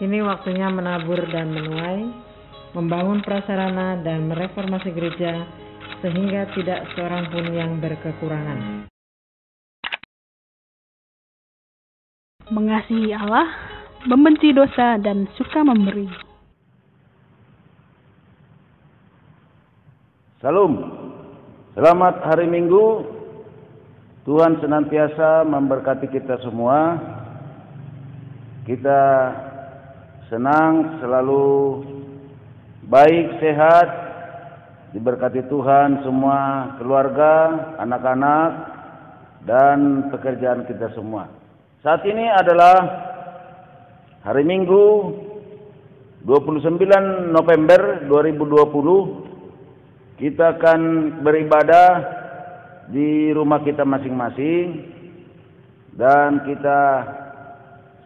Kini waktunya menabur dan menuai, membangun prasarana dan mereformasi gereja sehingga tidak seorang pun yang berkekurangan. Mengasihi Allah, membenci dosa, dan suka memberi. Salam, selamat hari Minggu. Tuhan senantiasa memberkati kita semua. Kita senang, selalu baik, sehat, diberkati Tuhan semua keluarga, anak-anak, dan pekerjaan kita semua. Saat ini adalah hari Minggu 29 November 2020. Kita akan beribadah di rumah kita masing-masing, dan kita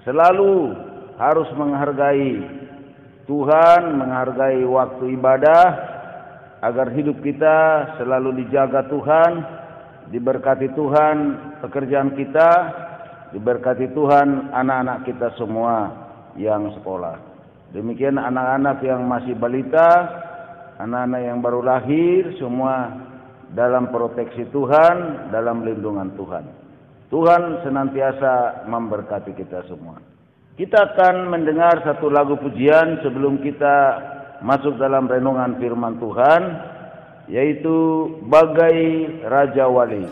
selalu harus menghargai Tuhan, menghargai waktu ibadah, agar hidup kita selalu dijaga Tuhan, diberkati Tuhan pekerjaan kita, diberkati Tuhan anak-anak kita semua yang sekolah. Demikian anak-anak yang masih balita, anak-anak yang baru lahir, semua dalam proteksi Tuhan, dalam lindungan Tuhan. Tuhan senantiasa memberkati kita semua. Kita akan mendengar satu lagu pujian sebelum kita masuk dalam renungan firman Tuhan, yaitu Bagai Raja Wali.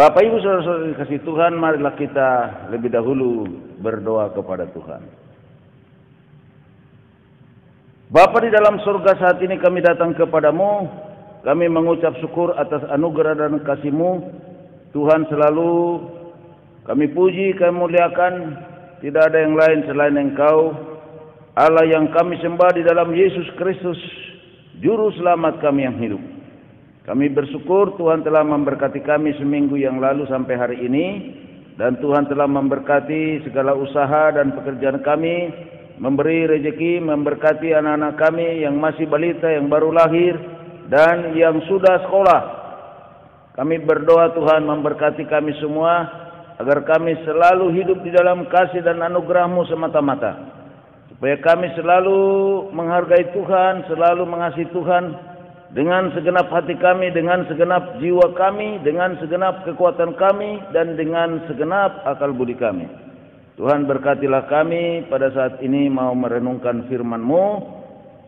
Bapak Ibu saudara-saudara dikasihi Tuhan, marilah kita lebih dahulu berdoa kepada Tuhan. Bapa di dalam surga, saat ini kami datang kepadamu, kami mengucap syukur atas anugerah dan kasih-Mu. Tuhan, selalu kami puji, kami muliakan, tidak ada yang lain selain Engkau, Allah yang kami sembah di dalam Yesus Kristus, Juru Selamat kami yang hidup. Kami bersyukur Tuhan telah memberkati kami seminggu yang lalu sampai hari ini, dan Tuhan telah memberkati segala usaha dan pekerjaan kami, memberi rezeki, memberkati anak-anak kami yang masih balita, yang baru lahir, dan yang sudah sekolah. Kami berdoa Tuhan memberkati kami semua, agar kami selalu hidup di dalam kasih dan anugerah-Mu semata-mata. Supaya kami selalu menghargai Tuhan, selalu mengasihi Tuhan, dengan segenap hati kami, dengan segenap jiwa kami, dengan segenap kekuatan kami, dan dengan segenap akal budi kami. Tuhan, berkatilah kami pada saat ini mau merenungkan firman-Mu.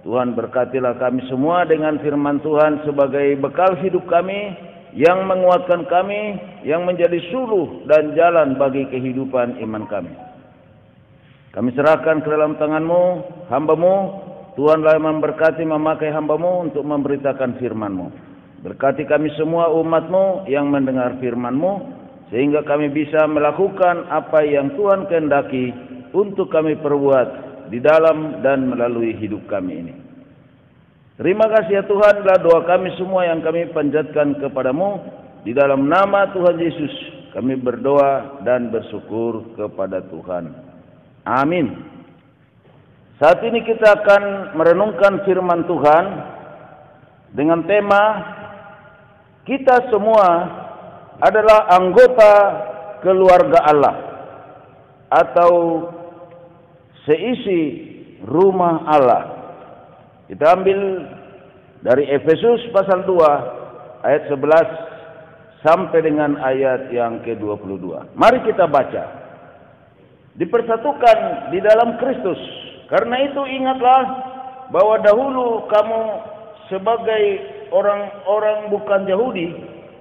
Tuhan, berkatilah kami semua dengan firman Tuhan sebagai bekal hidup kami, yang menguatkan kami, yang menjadi suluh dan jalan bagi kehidupan iman kami. Kami serahkan ke dalam tangan-Mu, hamba-Mu. Tuhanlah yang memberkati, memakai hamba-Mu untuk memberitakan firman-Mu. Berkati kami semua umat-Mu yang mendengar firman-Mu, sehingga kami bisa melakukan apa yang Tuhan kehendaki untuk kami perbuat di dalam dan melalui hidup kami ini. Terima kasih ya Tuhan, adalah doa kami semua yang kami panjatkan kepadamu. Di dalam nama Tuhan Yesus kami berdoa dan bersyukur kepada Tuhan. Amin. Saat ini kita akan merenungkan firman Tuhan dengan tema kita semua adalah anggota keluarga Allah atau seisi rumah Allah. Kita ambil dari Efesus pasal 2 ayat 11 sampai dengan ayat yang ke-22. Mari kita baca. Dipersatukan di dalam Kristus. Karena itu ingatlah bahwa dahulu kamu sebagai orang-orang bukan Yahudi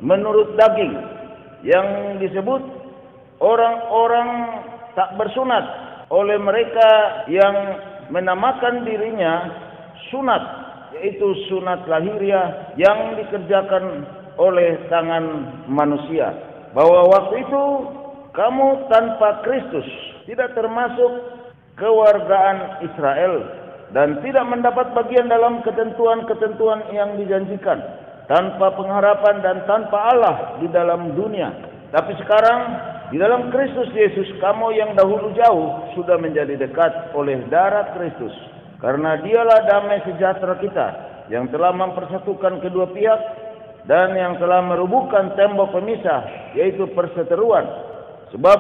menurut daging, yang disebut orang-orang tak bersunat oleh mereka yang menamakan dirinya sunat, yaitu sunat lahiriah yang dikerjakan oleh tangan manusia. Bahwa waktu itu kamu tanpa Kristus, tidak termasuk kewargaan Israel, dan tidak mendapat bagian dalam ketentuan-ketentuan yang dijanjikan, tanpa pengharapan dan tanpa Allah di dalam dunia. Tapi sekarang di dalam Kristus Yesus, kamu yang dahulu jauh sudah menjadi dekat oleh darah Kristus, karena Dialah damai sejahtera kita, yang telah mempersatukan kedua pihak dan yang telah merubuhkan tembok pemisah, yaitu perseteruan. Sebab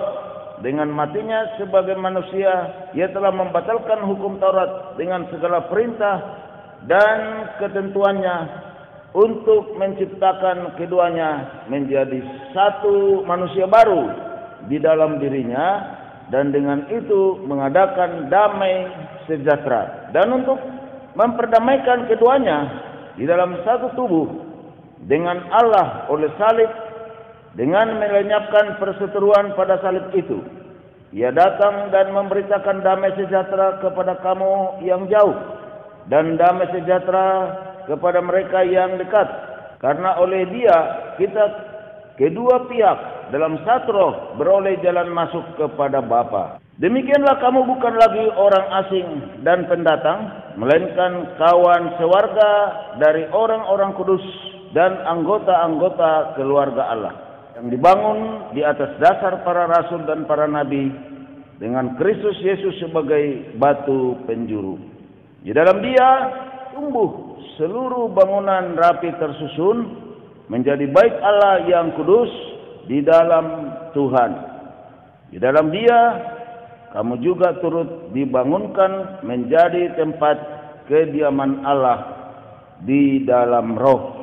dengan matinya sebagai manusia, Ia telah membatalkan hukum Taurat dengan segala perintah dan ketentuannya, untuk menciptakan keduanya menjadi satu manusia baru di dalam dirinya, dan dengan itu mengadakan damai sejahtera, dan untuk memperdamaikan keduanya di dalam satu tubuh dengan Allah oleh salib, dengan melenyapkan perseteruan pada salib itu. Ia datang dan memberitakan damai sejahtera kepada kamu yang jauh, dan damai sejahtera kepada mereka yang dekat. Karena oleh Dia kita kedua pihak dalam satu roh beroleh jalan masuk kepada Bapa. Demikianlah kamu bukan lagi orang asing dan pendatang, melainkan kawan sewarga dari orang-orang kudus dan anggota-anggota keluarga Allah, yang dibangun di atas dasar para rasul dan para nabi, dengan Kristus Yesus sebagai batu penjuru. Di dalam Dia tumbuh seluruh bangunan rapi tersusun menjadi bait Allah yang kudus di dalam Tuhan. Di dalam Dia kamu juga turut dibangunkan menjadi tempat kediaman Allah di dalam roh.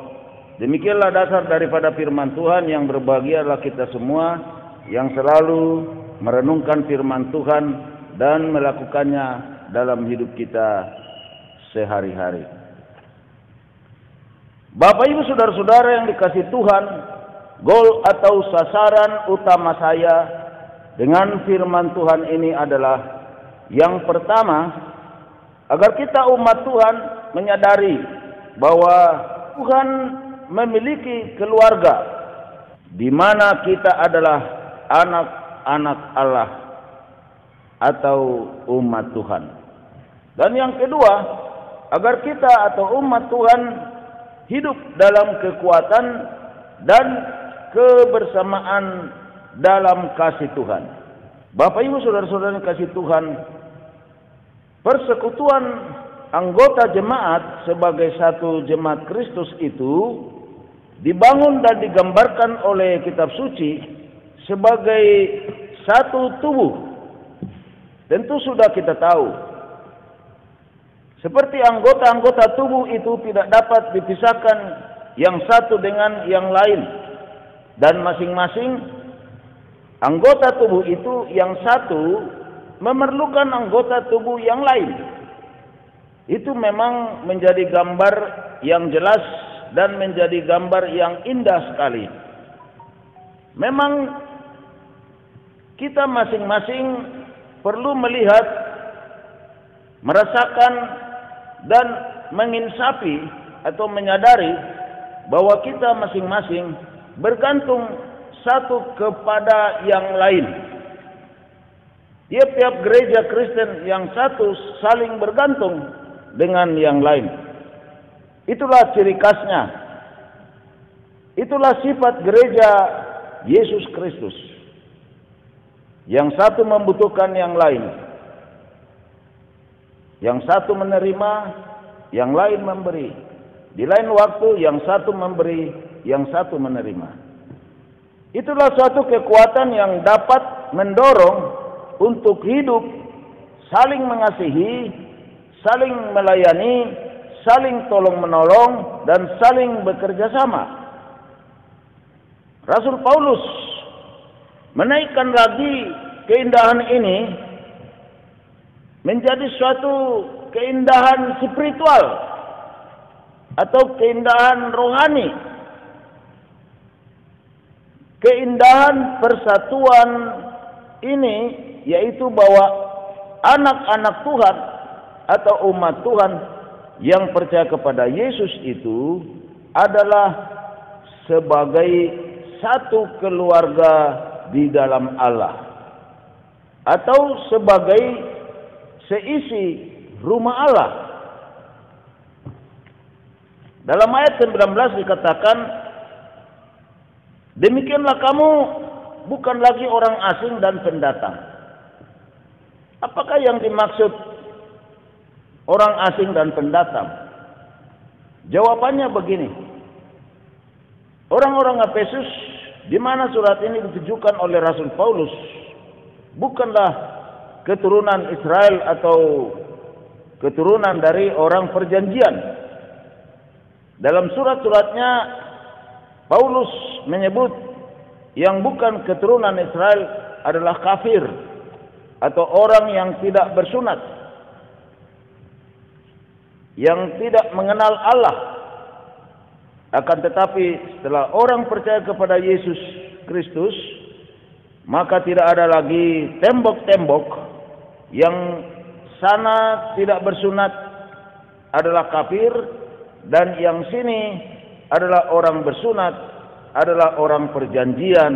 Demikianlah dasar daripada firman Tuhan. Yang berbahagialah kita semua yang selalu merenungkan firman Tuhan dan melakukannya dalam hidup kita sehari-hari. Bapak Ibu saudara-saudara yang dikasihi Tuhan, goal atau sasaran utama saya dengan firman Tuhan ini adalah yang pertama, agar kita umat Tuhan menyadari bahwa Tuhan memiliki keluarga di mana kita adalah anak-anak Allah atau umat Tuhan. Dan yang kedua, agar kita atau umat Tuhan hidup dalam kekuatan dan kebersamaan dalam kasih Tuhan. Bapak Ibu saudara-saudara kasih Tuhan, persekutuan anggota jemaat sebagai satu jemaat Kristus itu dibangun dan digambarkan oleh kitab suci sebagai satu tubuh. Tentu sudah kita tahu, seperti anggota-anggota tubuh itu tidak dapat dipisahkan yang satu dengan yang lain, dan masing-masing anggota tubuh itu yang satu memerlukan anggota tubuh yang lain. Itu memang menjadi gambar yang jelas dan menjadi gambar yang indah sekali. Memang kita masing-masing perlu melihat, merasakan, dan menginsafi atau menyadari bahwa kita masing-masing bergantung satu kepada yang lain. Tiap-tiap gereja Kristen yang satu saling bergantung dengan yang lain. Itulah ciri khasnya. Itulah sifat gereja Yesus Kristus. Yang satu membutuhkan yang lain. Yang satu menerima, yang lain memberi. Di lain waktu yang satu memberi, yang satu menerima. Itulah suatu kekuatan yang dapat mendorong untuk hidup saling mengasihi, saling melayani, saling tolong-menolong, dan saling bekerja sama. Rasul Paulus menaikkan lagi keindahan ini menjadi suatu keindahan spiritual atau keindahan rohani, keindahan persatuan ini, yaitu bahwa anak-anak Tuhan atau umat Tuhan yang percaya kepada Yesus itu adalah sebagai satu keluarga di dalam Allah, atau sebagai seisi rumah Allah. Dalam ayat 19 dikatakan, demikianlah kamu bukan lagi orang asing dan pendatang. Apakah yang dimaksud orang asing dan pendatang? Jawabannya begini. Orang-orang Efesus di mana surat ini ditujukan oleh Rasul Paulus bukanlah keturunan Israel atau keturunan dari orang perjanjian. Dalam surat-suratnya Paulus menyebut yang bukan keturunan Israel adalah kafir atau orang yang tidak bersunat, yang tidak mengenal Allah. Akan tetapi setelah orang percaya kepada Yesus Kristus, maka tidak ada lagi tembok-tembok yang sana tidak bersunat adalah kafir, dan yang sini adalah orang bersunat, adalah orang perjanjian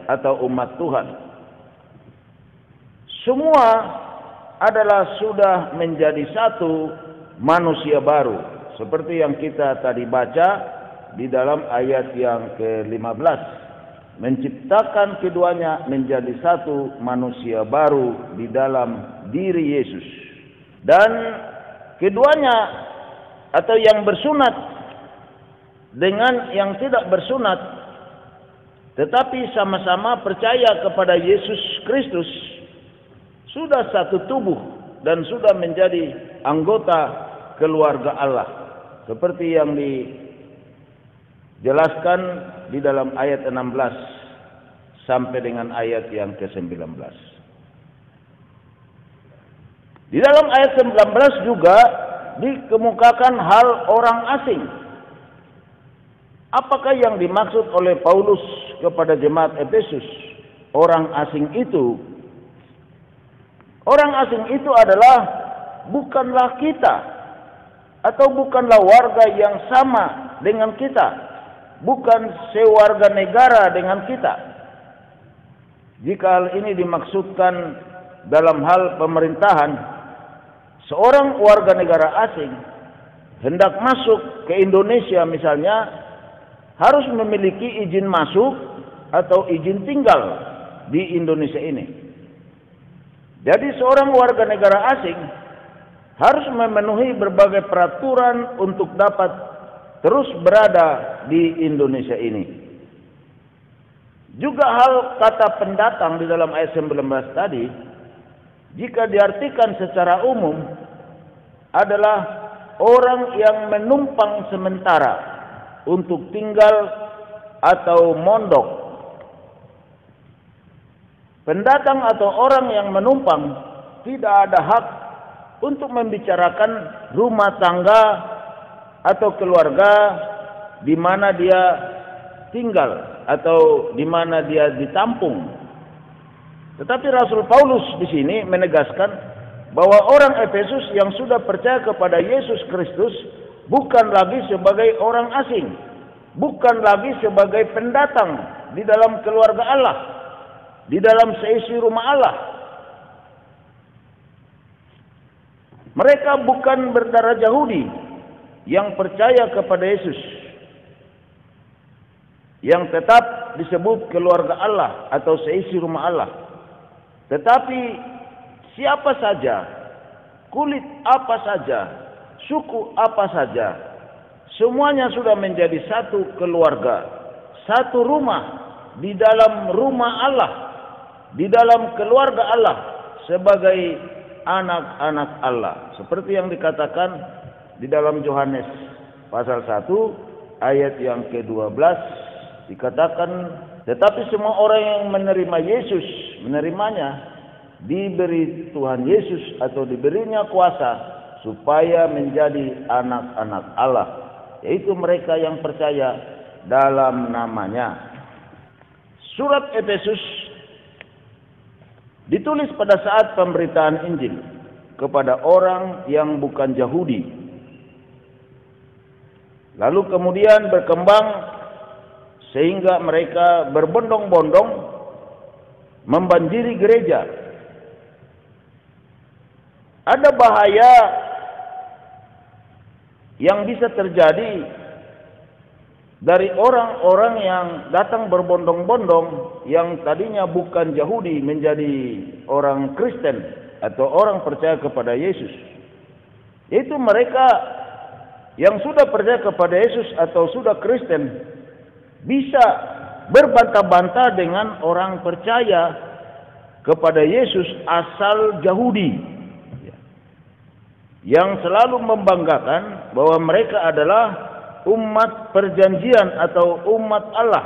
atau umat Tuhan. Semua adalah sudah menjadi satu manusia baru, seperti yang kita tadi baca di dalam ayat yang ke-15. Menciptakan keduanya menjadi satu manusia baru di dalam diri Yesus. Dan keduanya atau yang bersunat dengan yang tidak bersunat, tetapi sama-sama percaya kepada Yesus Kristus, sudah satu tubuh dan sudah menjadi anggota keluarga Allah. Seperti yang dijelaskan di dalam ayat 16 sampai dengan ayat yang ke-19. Di dalam ayat 19 juga dikemukakan hal orang asing. Apakah yang dimaksud oleh Paulus kepada jemaat Efesus? Orang asing itu adalah bukanlah kita atau bukanlah warga yang sama dengan kita, bukan sewarga negara dengan kita. Jika hal ini dimaksudkan dalam hal pemerintahan, seorang warga negara asing hendak masuk ke Indonesia misalnya harus memiliki izin masuk atau izin tinggal di Indonesia ini. Jadi seorang warga negara asing harus memenuhi berbagai peraturan untuk dapat terus berada di Indonesia ini. Juga hal kata pendatang di dalam ayat 19 tadi, jika diartikan secara umum, adalah orang yang menumpang sementara untuk tinggal atau mondok. Pendatang atau orang yang menumpang tidak ada hak untuk membicarakan rumah tangga atau keluarga di mana dia tinggal atau di mana dia ditampung. Tetapi Rasul Paulus di sini menegaskan bahwa orang Efesus yang sudah percaya kepada Yesus Kristus bukan lagi sebagai orang asing, bukan lagi sebagai pendatang di dalam keluarga Allah, di dalam seisi rumah Allah. Mereka bukan berdarah Yahudi yang percaya kepada Yesus, yang tetap disebut keluarga Allah atau seisi rumah Allah. Tetapi siapa saja, kulit apa saja, suku apa saja, semuanya sudah menjadi satu keluarga, satu rumah di dalam rumah Allah, di dalam keluarga Allah sebagai anak-anak Allah. Seperti yang dikatakan di dalam Yohanes pasal 1 ayat yang ke-12 dikatakan, tetapi semua orang yang menerima Yesus, menerimanya, diberi Tuhan Yesus atau diberinya kuasa supaya menjadi anak-anak Allah, yaitu mereka yang percaya dalam namanya. Surat Efesus ditulis pada saat pemberitaan Injil kepada orang yang bukan Yahudi, lalu kemudian berkembang sehingga mereka berbondong-bondong membanjiri gereja. Ada bahaya yang bisa terjadi dari orang-orang yang datang berbondong-bondong yang tadinya bukan Yahudi menjadi orang Kristen atau orang percaya kepada Yesus. Yaitu mereka yang sudah percaya kepada Yesus atau sudah Kristen bisa berbantah-bantah dengan orang percaya kepada Yesus asal Yahudi, yang selalu membanggakan bahwa mereka adalah umat perjanjian atau umat Allah.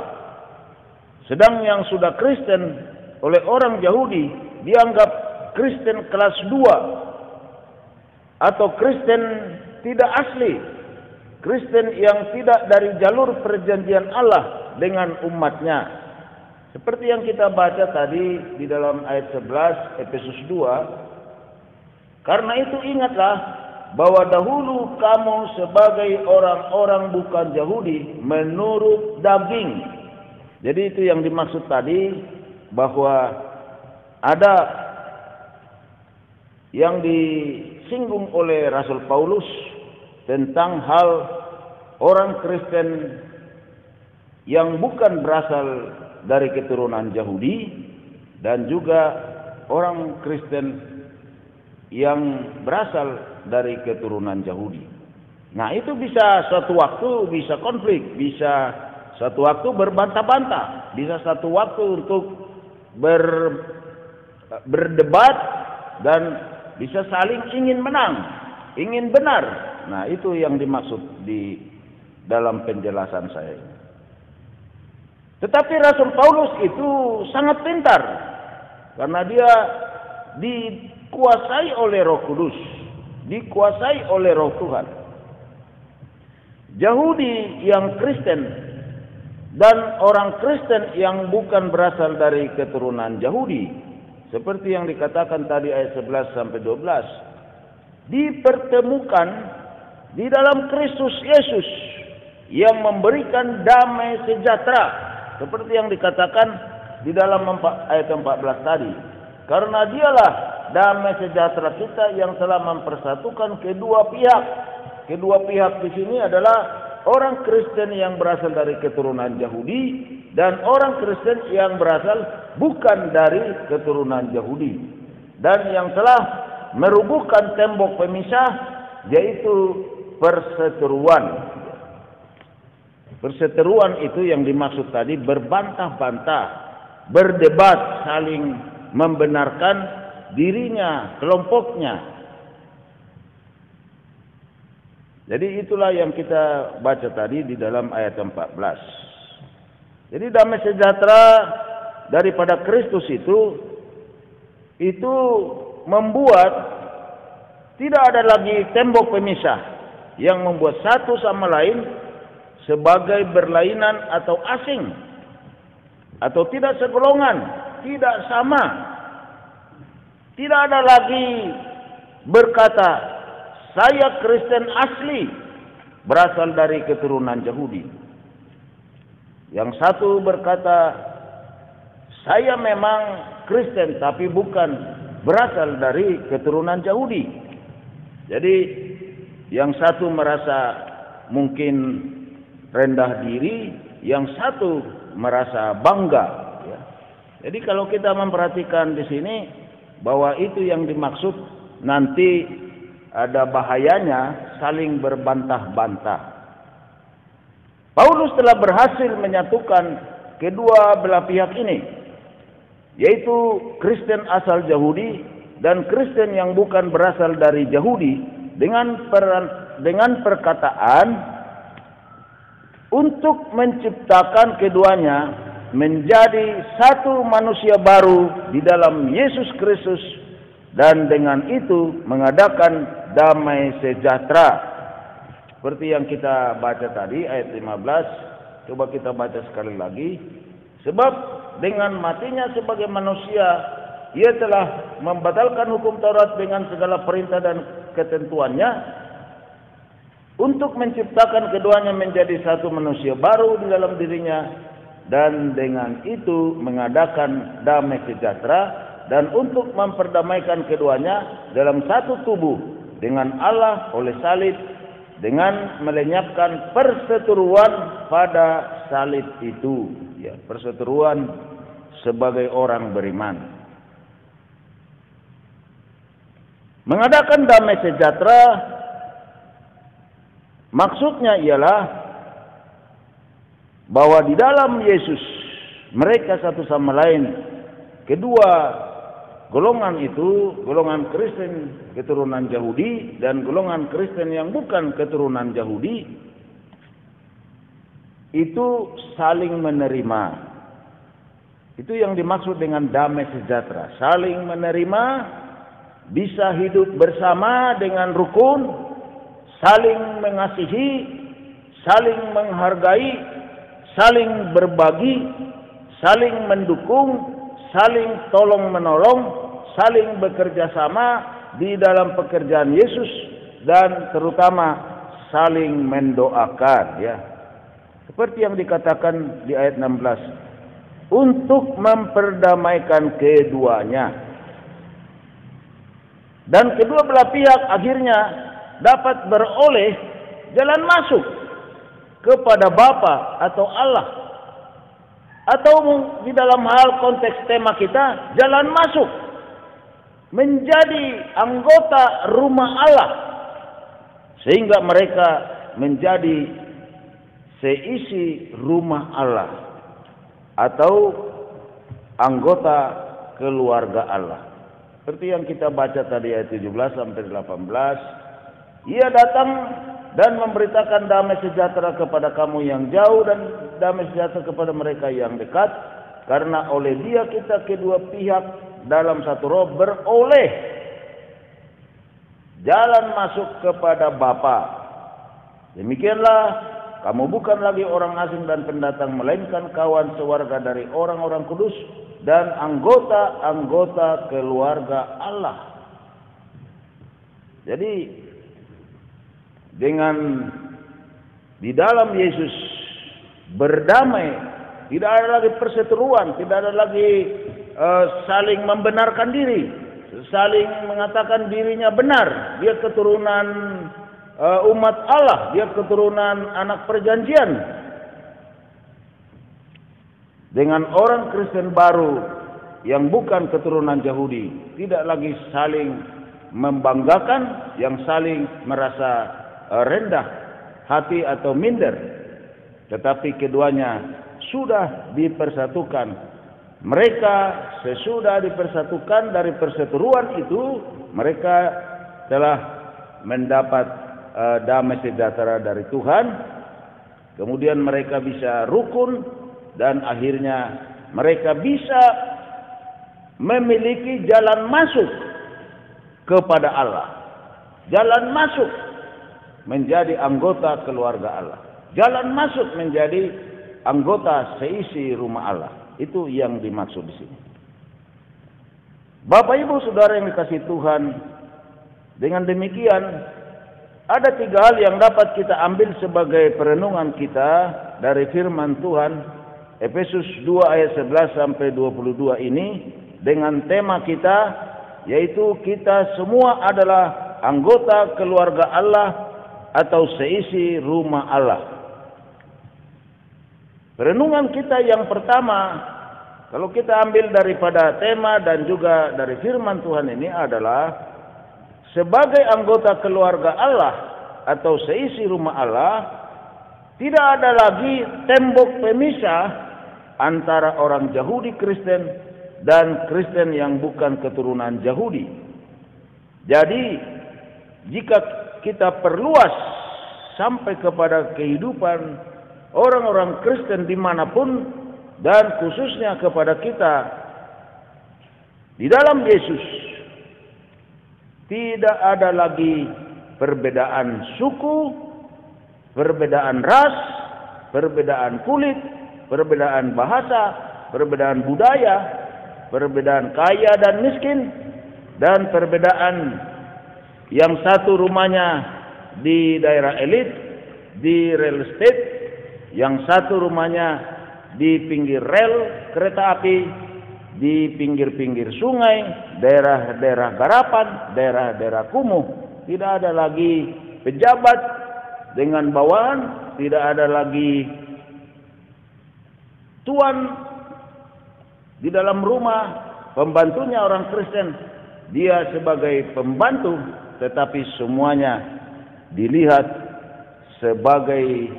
Sedang yang sudah Kristen oleh orang Yahudi dianggap Kristen kelas 2 atau Kristen tidak asli, Kristen yang tidak dari jalur perjanjian Allah dengan umatnya. Seperti yang kita baca tadi di dalam ayat 11 Efesus 2. Karena itu ingatlah bahwa dahulu kamu sebagai orang-orang bukan Yahudi menurut daging. Jadi itu yang dimaksud tadi, bahwa ada yang disinggung oleh Rasul Paulus tentang hal orang Kristen yang bukan berasal dari keturunan Yahudi dan juga orang Kristen yang berasal dari keturunan Yahudi. Nah, itu bisa suatu waktu bisa konflik, bisa suatu waktu berbantah-bantah, bisa suatu waktu untuk berdebat dan bisa saling ingin menang, ingin benar. Nah, itu yang dimaksud di dalam penjelasan saya. Tetapi Rasul Paulus itu sangat pintar karena dia dikuasai oleh Roh Kudus, dikuasai oleh Roh Tuhan. Yahudi yang Kristen dan orang Kristen yang bukan berasal dari keturunan Yahudi. Seperti yang dikatakan tadi ayat 11 sampai 12. Dipertemukan di dalam Kristus Yesus yang memberikan damai sejahtera. Seperti yang dikatakan di dalam ayat 14 tadi. Karena dialah damai sejahtera kita yang telah mempersatukan kedua pihak. Kedua pihak di sini adalah orang Kristen yang berasal dari keturunan Yahudi dan orang Kristen yang berasal bukan dari keturunan Yahudi. Dan yang telah merubuhkan tembok pemisah, yaitu perseteruan. Perseteruan itu yang dimaksud tadi berbantah-bantah, berdebat, saling membenarkan dirinya, kelompoknya. Jadi itulah yang kita baca tadi di dalam ayat 14. Jadi damai sejahtera daripada Kristus itu membuat tidak ada lagi tembok pemisah yang membuat satu sama lain sebagai berlainan atau asing atau tidak segolongan, tidak sama. Tidak ada lagi berkata, saya Kristen asli berasal dari keturunan Yahudi. Yang satu berkata, saya memang Kristen tapi bukan berasal dari keturunan Yahudi. Jadi yang satu merasa mungkin rendah diri, yang satu merasa bangga. Ya. Jadi kalau kita memperhatikan di sini bahwa itu yang dimaksud, nanti ada bahayanya saling berbantah-bantah. Paulus telah berhasil menyatukan kedua belah pihak ini, yaitu Kristen asal Yahudi dan Kristen yang bukan berasal dari Yahudi dengan perkataan untuk menciptakan keduanya menjadi satu manusia baru di dalam Yesus Kristus dan dengan itu mengadakan damai sejahtera. Seperti yang kita baca tadi ayat 15, coba kita baca sekali lagi. Sebab dengan matinya sebagai manusia, ia telah membatalkan hukum Taurat dengan segala perintah dan ketentuannya untuk menciptakan keduanya menjadi satu manusia baru di dalam dirinya dan dengan itu mengadakan damai sejahtera dan untuk memperdamaikan keduanya dalam satu tubuh dengan Allah oleh salib dengan melenyapkan perseteruan pada salib itu. Ya, perseteruan sebagai orang beriman. Mengadakan damai sejahtera maksudnya ialah bahwa di dalam Yesus mereka satu sama lain, kedua golongan itu, golongan Kristen keturunan Yahudi dan golongan Kristen yang bukan keturunan Yahudi, itu saling menerima. Itu yang dimaksud dengan damai sejahtera. Saling menerima, bisa hidup bersama dengan rukun, saling mengasihi, saling menghargai, saling berbagi, saling mendukung, saling tolong-menolong, saling bekerja sama di dalam pekerjaan Yesus dan terutama saling mendoakan, ya. Seperti yang dikatakan di ayat 16, untuk memperdamaikan keduanya. Dan kedua belah pihak akhirnya dapat beroleh jalan masuk kepada Bapa atau Allah. Atau di dalam hal konteks tema kita, jalan masuk menjadi anggota rumah Allah, sehingga mereka menjadi seisi rumah Allah atau anggota keluarga Allah. Seperti yang kita baca tadi ayat 17 sampai 18, ia datang dan memberitakan damai sejahtera kepada kamu yang jauh dan damai sejahtera kepada mereka yang dekat, karena oleh dia kita kedua pihak dalam satu roh beroleh jalan masuk kepada Bapa. Demikianlah kamu bukan lagi orang asing dan pendatang, melainkan kawan sewarga dari orang-orang kudus dan anggota-anggota keluarga Allah. Jadi dengan di dalam Yesus berdamai, tidak ada lagi perseteruan, tidak ada lagi saling membenarkan diri, saling mengatakan dirinya benar. Dia keturunan umat Allah, dia keturunan anak perjanjian. Dengan orang Kristen baru yang bukan keturunan Yahudi, tidak lagi saling membanggakan, yang saling merasa rendah hati atau minder, tetapi keduanya sudah dipersatukan. Mereka sesudah dipersatukan dari perseteruan itu, mereka telah mendapat damai sejahtera dari Tuhan. Kemudian mereka bisa rukun dan akhirnya mereka bisa memiliki jalan masuk kepada Allah, jalan masuk menjadi anggota keluarga Allah, jalan masuk menjadi anggota seisi rumah Allah. Itu yang dimaksud di sini. Bapak Ibu Saudara yang dikasihi Tuhan, dengan demikian ada 3 hal yang dapat kita ambil sebagai perenungan kita dari firman Tuhan Efesus 2 ayat 11 sampai 22 ini, dengan tema kita yaitu kita semua adalah anggota keluarga Allah atau seisi rumah Allah. Perenungan kita yang pertama, kalau kita ambil daripada tema dan juga dari firman Tuhan ini adalah sebagai anggota keluarga Allah atau seisi rumah Allah, tidak ada lagi tembok pemisah antara orang Yahudi Kristen dan Kristen yang bukan keturunan Yahudi. Jadi jika kita perluas sampai kepada kehidupan orang-orang Kristen dimanapun, dan khususnya kepada kita di dalam Yesus, tidak ada lagi perbedaan suku, perbedaan ras, perbedaan kulit, perbedaan bahasa, perbedaan budaya, perbedaan kaya dan miskin, dan perbedaan yang satu rumahnya di daerah elit, di real estate, yang satu rumahnya di pinggir rel kereta api, di pinggir-pinggir sungai, daerah-daerah garapan, daerah-daerah kumuh. Tidak ada lagi pejabat dengan bawahan, tidak ada lagi tuan di dalam rumah, pembantunya orang Kristen, dia sebagai pembantu, tetapi semuanya dilihat sebagai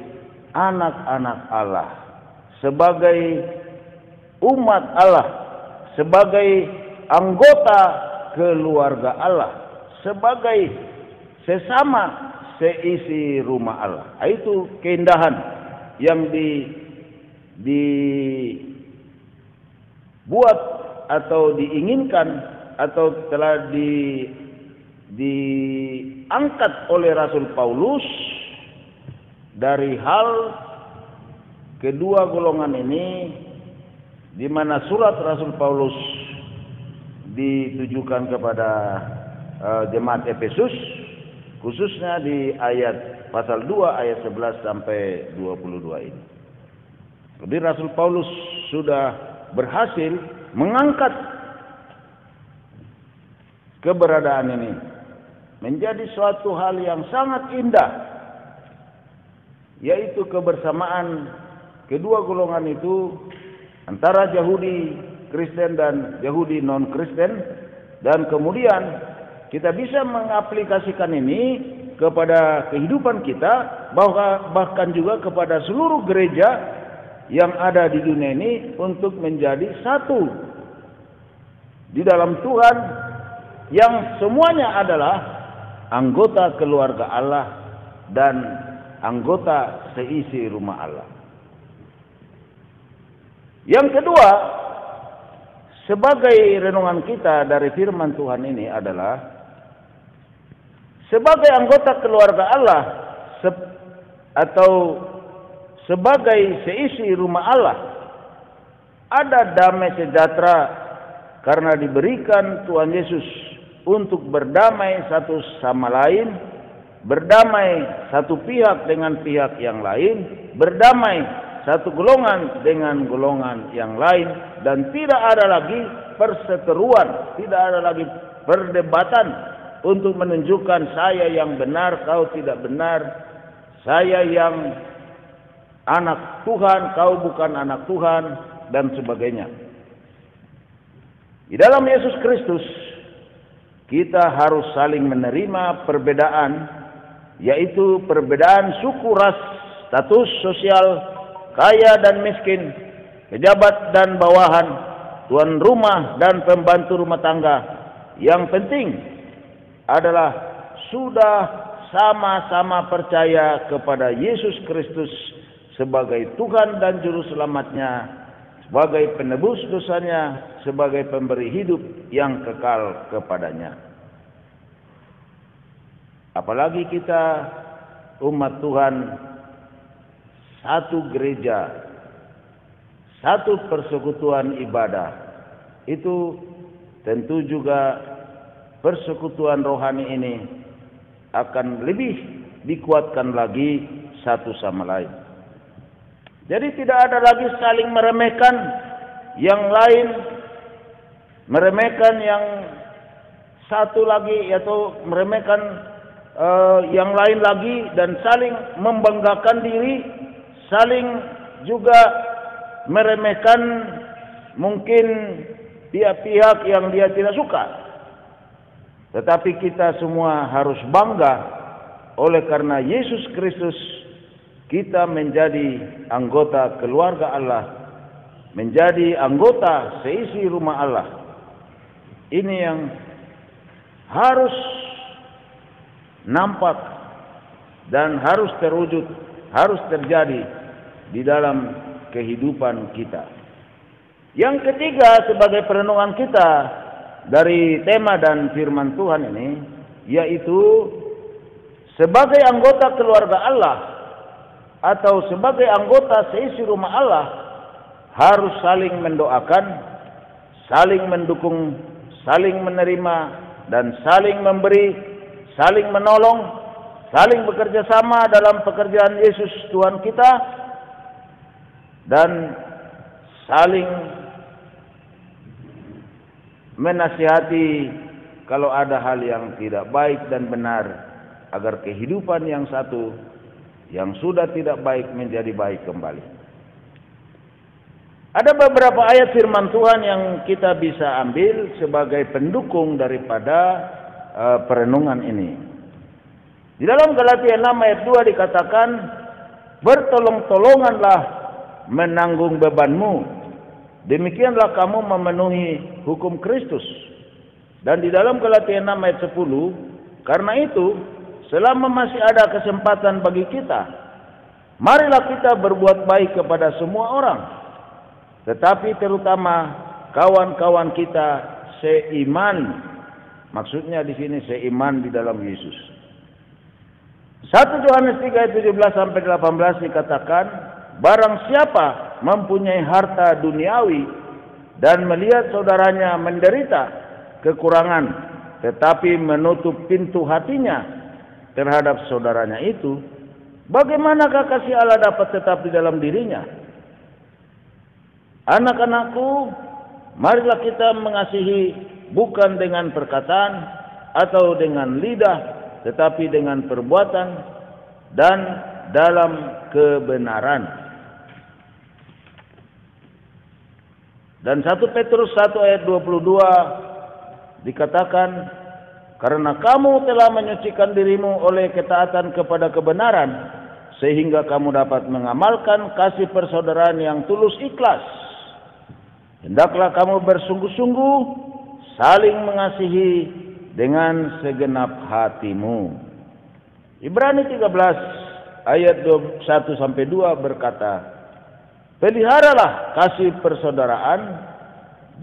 anak-anak Allah, sebagai umat Allah, sebagai anggota keluarga Allah, sebagai sesama seisi rumah Allah. Itu keindahan yang dibuat atau diinginkan atau telah diangkat oleh Rasul Paulus dari hal kedua golongan ini, di mana surat Rasul Paulus ditujukan kepada jemaat Efesus, khususnya di ayat pasal 2 ayat 11 sampai 22 ini. Jadi Rasul Paulus sudah berhasil mengangkat keberadaan ini menjadi suatu hal yang sangat indah, yaitu kebersamaan kedua golongan itu antara Yahudi Kristen dan Yahudi non-Kristen, dan kemudian kita bisa mengaplikasikan ini kepada kehidupan kita, bahkan juga kepada seluruh gereja yang ada di dunia ini, untuk menjadi satu di dalam Tuhan, yang semuanya adalah anggota keluarga Allah dan anggota seisi rumah Allah. Yang kedua, sebagai renungan kita dari firman Tuhan ini adalah sebagai anggota keluarga Allah atau sebagai seisi rumah Allah. Ada damai sejahtera karena diberikan Tuhan Yesus untuk berdamai satu sama lain, berdamai satu pihak dengan pihak yang lain, berdamai satu golongan dengan golongan yang lain, dan tidak ada lagi perseteruan, tidak ada lagi perdebatan untuk menunjukkan saya yang benar, kau tidak benar, saya yang anak Tuhan, kau bukan anak Tuhan, dan sebagainya. Di dalam Yesus Kristus, kita harus saling menerima perbedaan, yaitu perbedaan suku, ras, status sosial, kaya dan miskin, pejabat dan bawahan, tuan rumah dan pembantu rumah tangga. Yang penting adalah sudah sama-sama percaya kepada Yesus Kristus sebagai Tuhan dan Juru Selamatnya, sebagai penebus dosanya, sebagai pemberi hidup yang kekal kepadanya. Apalagi kita umat Tuhan, satu gereja, satu persekutuan ibadah, itu tentu juga persekutuan rohani ini akan lebih dikuatkan lagi satu sama lain. Jadi tidak ada lagi saling meremehkan yang lain, meremehkan yang satu lagi, atau meremehkan yang lain lagi, dan saling membanggakan diri, saling juga meremehkan mungkin pihak-pihak yang dia tidak suka. Tetapi kita semua harus bangga oleh karena Yesus Kristus. Kita menjadi anggota keluarga Allah, menjadi anggota seisi rumah Allah. Ini yang harus nampak dan harus terwujud, harus terjadi di dalam kehidupan kita. Yang ketiga sebagai perenungan kita dari tema dan firman Tuhan ini, yaitu sebagai anggota keluarga Allah atau sebagai anggota seisi rumah Allah harus saling mendoakan, saling mendukung, saling menerima, dan saling memberi, saling menolong, saling bekerja sama dalam pekerjaan Yesus Tuhan kita, dan saling menasihati kalau ada hal yang tidak baik dan benar, agar kehidupan yang satu yang sudah tidak baik menjadi baik kembali. Ada beberapa ayat firman Tuhan yang kita bisa ambil sebagai pendukung daripada perenungan ini. Di dalam Galatia 6 ayat 2 dikatakan, bertolong-tolonganlah menanggung bebanmu, demikianlah kamu memenuhi hukum Kristus. Dan di dalam Galatia 6 ayat 10, karena itu selama masih ada kesempatan bagi kita, marilah kita berbuat baik kepada semua orang, tetapi terutama kawan-kawan kita seiman. Maksudnya di sini seiman di dalam Yesus. 1 Yohanes 3 ayat 17 sampai 18 dikatakan, barang siapa mempunyai harta duniawi dan melihat saudaranya menderita kekurangan, tetapi menutup pintu hatinya terhadap saudaranya itu, bagaimanakah kasih Allah dapat tetap di dalam dirinya? Anak-anakku, marilah kita mengasihi bukan dengan perkataan atau dengan lidah, tetapi dengan perbuatan dan dalam kebenaran. Dan 1 Petrus 1 ayat 22 dikatakan, karena kamu telah menyucikan dirimu oleh ketaatan kepada kebenaran, sehingga kamu dapat mengamalkan kasih persaudaraan yang tulus ikhlas. Hendaklah kamu bersungguh-sungguh saling mengasihi dengan segenap hatimu. Ibrani 13 ayat 1 sampai 2 berkata, peliharalah kasih persaudaraan,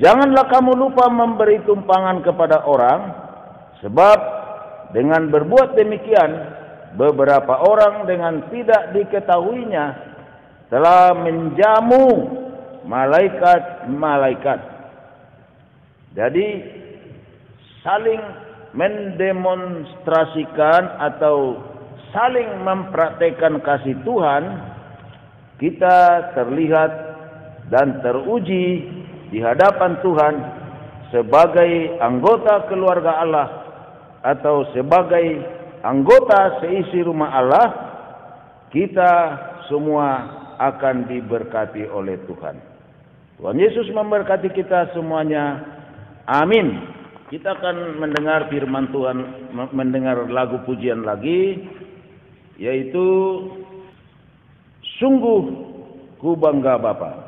janganlah kamu lupa memberi tumpangan kepada orang, sebab dengan berbuat demikian beberapa orang dengan tidak diketahuinya telah menjamu malaikat-malaikat. Jadi saling mendemonstrasikan atau saling mempraktekkan kasih Tuhan, kita terlihat dan teruji di hadapan Tuhan sebagai anggota keluarga Allah atau sebagai anggota seisi rumah Allah. Kita semua akan diberkati oleh Tuhan. Tuhan Yesus memberkati kita semuanya. Amin. Kita akan mendengar firman Tuhan, mendengar lagu pujian lagi, yaitu Sungguh Ku Bangga Bapa.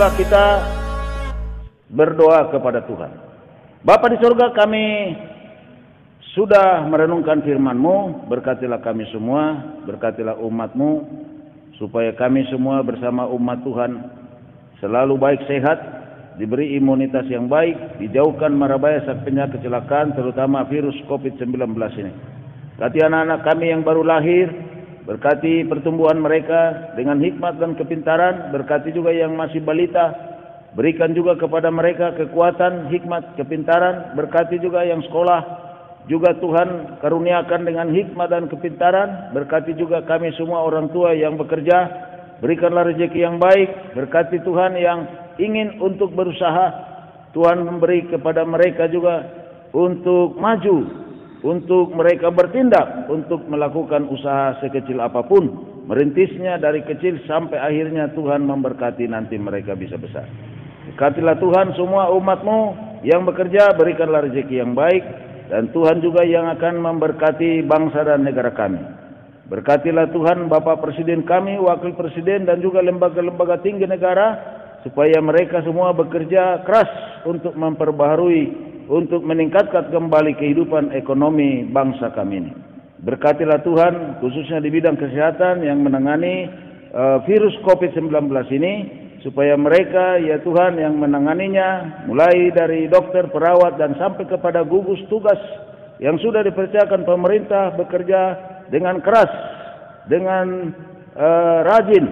marilah kita berdoa kepada Tuhan. Bapa di surga, kami sudah merenungkan firman-Mu, berkatilah kami semua, berkatilah umat-Mu, supaya kami semua bersama umat Tuhan selalu baik sehat, diberi imunitas yang baik, dijauhkan mara bahaya penyakit kecelakaan, terutama virus COVID-19 ini. Berkati anak-anak kami yang baru lahir, berkati pertumbuhan mereka dengan hikmat dan kepintaran, berkati juga yang masih balita, berikan juga kepada mereka kekuatan, hikmat, kepintaran, berkati juga yang sekolah, juga Tuhan karuniakan dengan hikmat dan kepintaran, berkati juga kami semua orang tua yang bekerja, berikanlah rezeki yang baik, berkati Tuhan yang ingin untuk berusaha, Tuhan memberi kepada mereka juga untuk maju, untuk mereka bertindak, untuk melakukan usaha sekecil apapun, merintisnya dari kecil sampai akhirnya Tuhan memberkati nanti mereka bisa besar. Berkatilah Tuhan semua umat-Mu yang bekerja, berikanlah rezeki yang baik, dan Tuhan juga yang akan memberkati bangsa dan negara kami. Berkatilah Tuhan Bapak Presiden kami, Wakil Presiden, dan juga lembaga-lembaga tinggi negara, supaya mereka semua bekerja keras untuk memperbaharui, untuk meningkatkan kembali kehidupan ekonomi bangsa kami ini. Berkatilah Tuhan khususnya di bidang kesehatan yang menangani virus COVID-19 ini, supaya mereka ya Tuhan yang menanganinya, mulai dari dokter, perawat, dan sampai kepada gugus tugas yang sudah dipercayakan pemerintah, bekerja dengan keras, dengan rajin,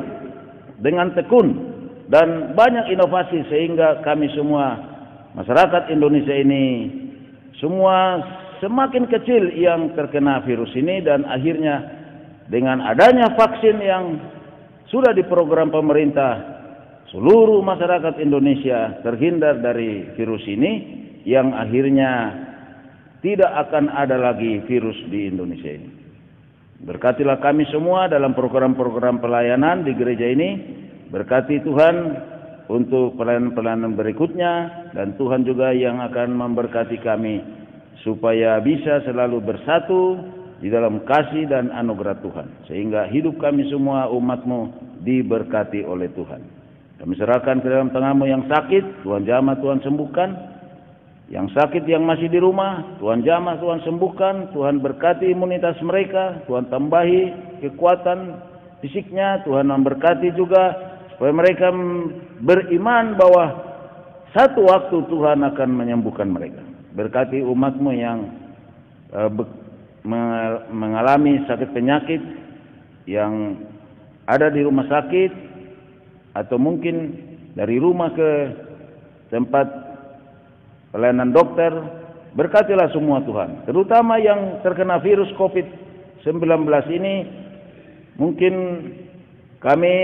dengan tekun, dan banyak inovasi, sehingga kami semua masyarakat Indonesia ini semua semakin kecil yang terkena virus ini, dan akhirnya dengan adanya vaksin yang sudah diprogram pemerintah, seluruh masyarakat Indonesia terhindar dari virus ini, yang akhirnya tidak akan ada lagi virus di Indonesia ini. Berkatilah kami semua dalam program-program pelayanan di gereja ini, berkati Tuhan untuk pelayanan-pelayanan berikutnya, dan Tuhan juga yang akan memberkati kami supaya bisa selalu bersatu di dalam kasih dan anugerah Tuhan, sehingga hidup kami semua umat-Mu diberkati oleh Tuhan. Kami serahkan ke dalam tengah-Mu yang sakit, Tuhan jamah, Tuhan sembuhkan. Yang sakit yang masih di rumah, Tuhan jamah, Tuhan sembuhkan. Tuhan berkati imunitas mereka, Tuhan tambahi kekuatan fisiknya, Tuhan memberkati juga supaya mereka beriman bahwa satu waktu Tuhan akan menyembuhkan mereka. Berkati umat-Mu yang mengalami sakit penyakit, yang ada di rumah sakit, atau mungkin dari rumah ke tempat pelayanan dokter. Berkatilah semua Tuhan, terutama yang terkena virus COVID-19 ini. Mungkin kami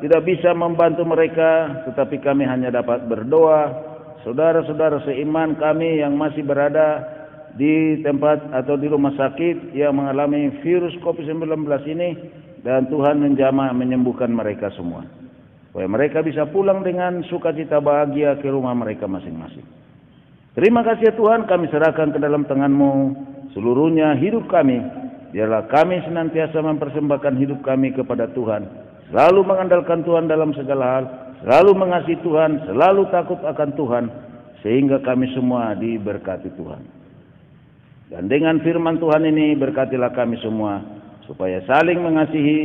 tidak bisa membantu mereka, tetapi kami hanya dapat berdoa. Saudara-saudara seiman kami yang masih berada di tempat atau di rumah sakit yang mengalami virus COVID-19 ini, dan Tuhan menjamah menyembuhkan mereka semua, supaya mereka bisa pulang dengan sukacita bahagia ke rumah mereka masing-masing. Terima kasih ya Tuhan, kami serahkan ke dalam tangan-Mu seluruhnya hidup kami. Biarlah kami senantiasa mempersembahkan hidup kami kepada Tuhan, selalu mengandalkan Tuhan dalam segala hal, selalu mengasihi Tuhan, selalu takut akan Tuhan, sehingga kami semua diberkati Tuhan. Dan dengan firman Tuhan ini, berkatilah kami semua, supaya saling mengasihi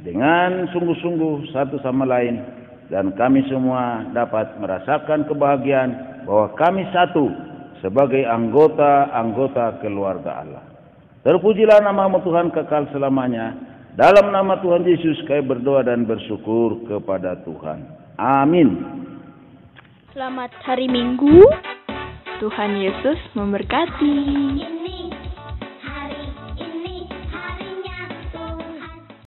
dengan sungguh-sungguh satu sama lain, dan kami semua dapat merasakan kebahagiaan bahwa kami satu sebagai anggota-anggota keluarga Allah. Terpujilah nama-Mu Tuhan kekal selamanya. Dalam nama Tuhan Yesus kami berdoa dan bersyukur kepada Tuhan. Amin. Selamat hari Minggu. Tuhan Yesus memberkati.